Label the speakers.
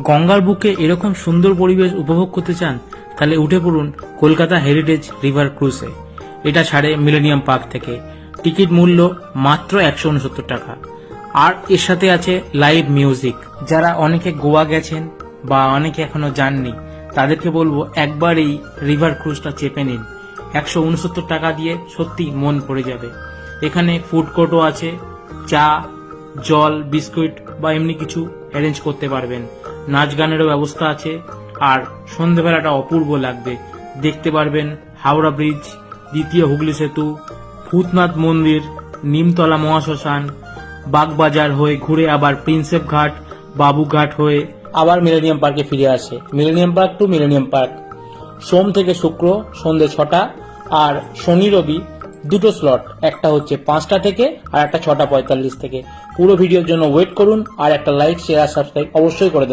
Speaker 1: গঙ্গার বুকে এরকম সুন্দর পরিবেশ উপভোগ করতে চান তাহলে উঠে পড়ুন কলকাতা হেরিটেজ রিভার ক্রুজে। এটা ছাড়ে মিলেনিয়াম পার্ক থেকে। টিকিট মূল্য মাত্র 169 টাকা। আর এর সাথে আছে লাইভ মিউজিক। যারা অনেকে গোয়া গেছেন বা অনেকে এখনো যাননি তাদেরকে বলবো একবার এই রিভার ক্রুজটা চেপে নিন। 169 টাকা দিয়ে সত্যি মন ভরে যাবে। এখানে ফুড কোর্টও আছে, চা, জল, বিস্কুট বা এমনি কিছু অ্যারেঞ্জ করতে পারবেন। নাচ গানেরও ব্যবস্থা আছে। আর সন্ধ্যেবেলাটা অপূর্ব লাগবে। দেখতে পারবেন হাওড়া ব্রিজ, দ্বিতীয় হুগলি সেতু, ভূতনাথ মন্দির, নিমতলা মহাশ্মশান, বাগবাজার হয়ে ঘুরে আবার প্রিন্সেপ ঘাট, বাবুঘাট হয়ে আবার মিলেনিয়াম পার্কে ফিরে আসে। Millennium park to millennium park. সোম থেকে শুক্র সন্ধ্যে 6টা আর শনি রবি দুটো স্লট, একটা হচ্ছে 5টা থেকে আর একটা 6টা 45 থেকে। পুরো ভিডিওর জন্য ওয়েট করুন আর একটা লাইক, শেয়ার, সাবস্ক্রাইব অবশ্যই করে দেবেন।